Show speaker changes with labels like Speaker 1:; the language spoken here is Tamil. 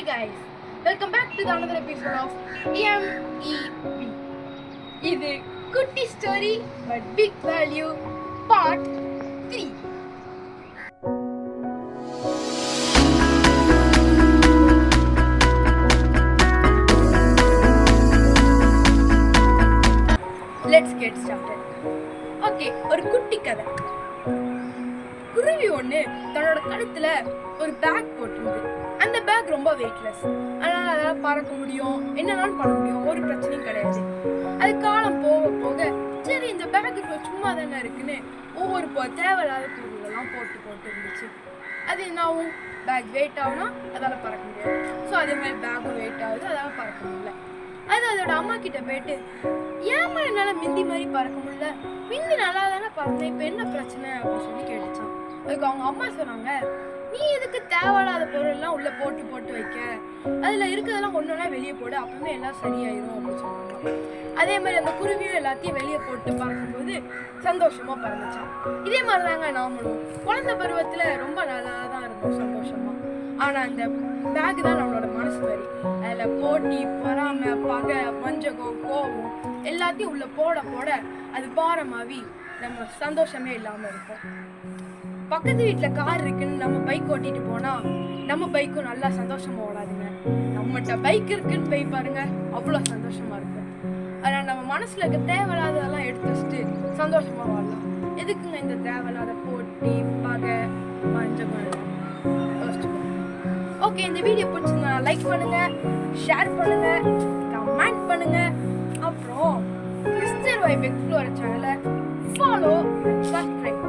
Speaker 1: guys, welcome back to another episode of EMEB. இது குட்டி story but big value part 3. Let's get started. Okay, ஒரு குட்டி கதை. குருவி ஒன்று தன்னோட கழுத்துல ஒரு பேக் போட்டிருந்தது. அந்த பேக் ரொம்ப வெயிட்லெஸ், அதனால அதெல்லாம் பறக்க முடியும், என்னன்னாலும் பண்ண முடியும், ஒரு பிரச்சனையும் கிடையாது. அது காலம் போக போக சரி இந்த பேக் இப்போ சும்மா தானே இருக்குன்னு ஒவ்வொரு தேவையில்லாத பொருளெல்லாம் போட்டு இருந்துச்சு. அது என்ன ஆகும், பேக் வெயிட் ஆகுனா அதால் பறக்க முடியாது. ஸோ அதே மாதிரி பேக்கும் வெயிட் ஆகுது, அதால் பறக்க முடியல. அது அதோட அம்மா கிட்ட போயிட்டு, ஏமா என்னால் மிந்தி மாதிரி பறக்க முடியல, மிந்தி நல்லா தானே பறந்தேன், இப்போ என்ன பிரச்சனை அப்படின்னு சொல்லி கேட்டுச்சான். அதுக்கு அவங்க அம்மா சொன்னாங்க, நீ எதுக்கு தேவையில்லாத பொருள்லாம் உள்ள போட்டு வைக்க, அதில் இருக்கிறதெல்லாம் ஒன்றுனா வெளியே போடு, அப்பவுமே எல்லாம் சரியாயிரும் அப்படின்னு சொன்னாங்க. அதே மாதிரி அந்த குருவியும் எல்லாத்தையும் வெளியே போட்டு பறக்கும்போது சந்தோஷமா பறந்துச்சான். இதே மாதிரி தாங்க நாமளும் குழந்தை பருவத்தில் ரொம்ப நல்லா தான் இருந்தோம் சந்தோஷமா. ஆனால் அந்த பேக் தான் நம்மளோட மனசு மாதிரி. அதில் போட்டி, பொறாமை, பகை, வஞ்சகம், கோபம் எல்லாத்தையும் உள்ள போட அது பாரமாவி நம்ம சந்தோஷமே இல்லாமல் இருக்கும். பக்கத்து வீட்டில் கார் இருக்குன்னு நம்ம பைக் ஓட்டிட்டு போனா நம்ம பைக்கும் நல்லா சந்தோஷமா ஓடாதுங்க. நம்மகிட்ட பைக் இருக்குன்னு போய் பாருங்க, அவ்வளோ சந்தோஷமா இருக்கும். அதனால் நம்ம மனசுல இருக்க தேவையில்லாததெல்லாம் எடுத்து வச்சுட்டு சந்தோஷமா வாழலாம். எதுக்குங்க இந்த தேவையில்லாத போட்டி, பகை, வஞ்சகம்? ஓகே, இந்த வீடியோ பிடிச்சிருந்தா லைக் பண்ணுங்க, ஷேர் பண்ணுங்க, கமெண்ட் பண்ணுங்க. அப்புறம் மிஸ்டர் வைப் எக்ஸ்ப்ளோரர் சேனலை ஃபாலோ, சப்ஸ்கிரைப்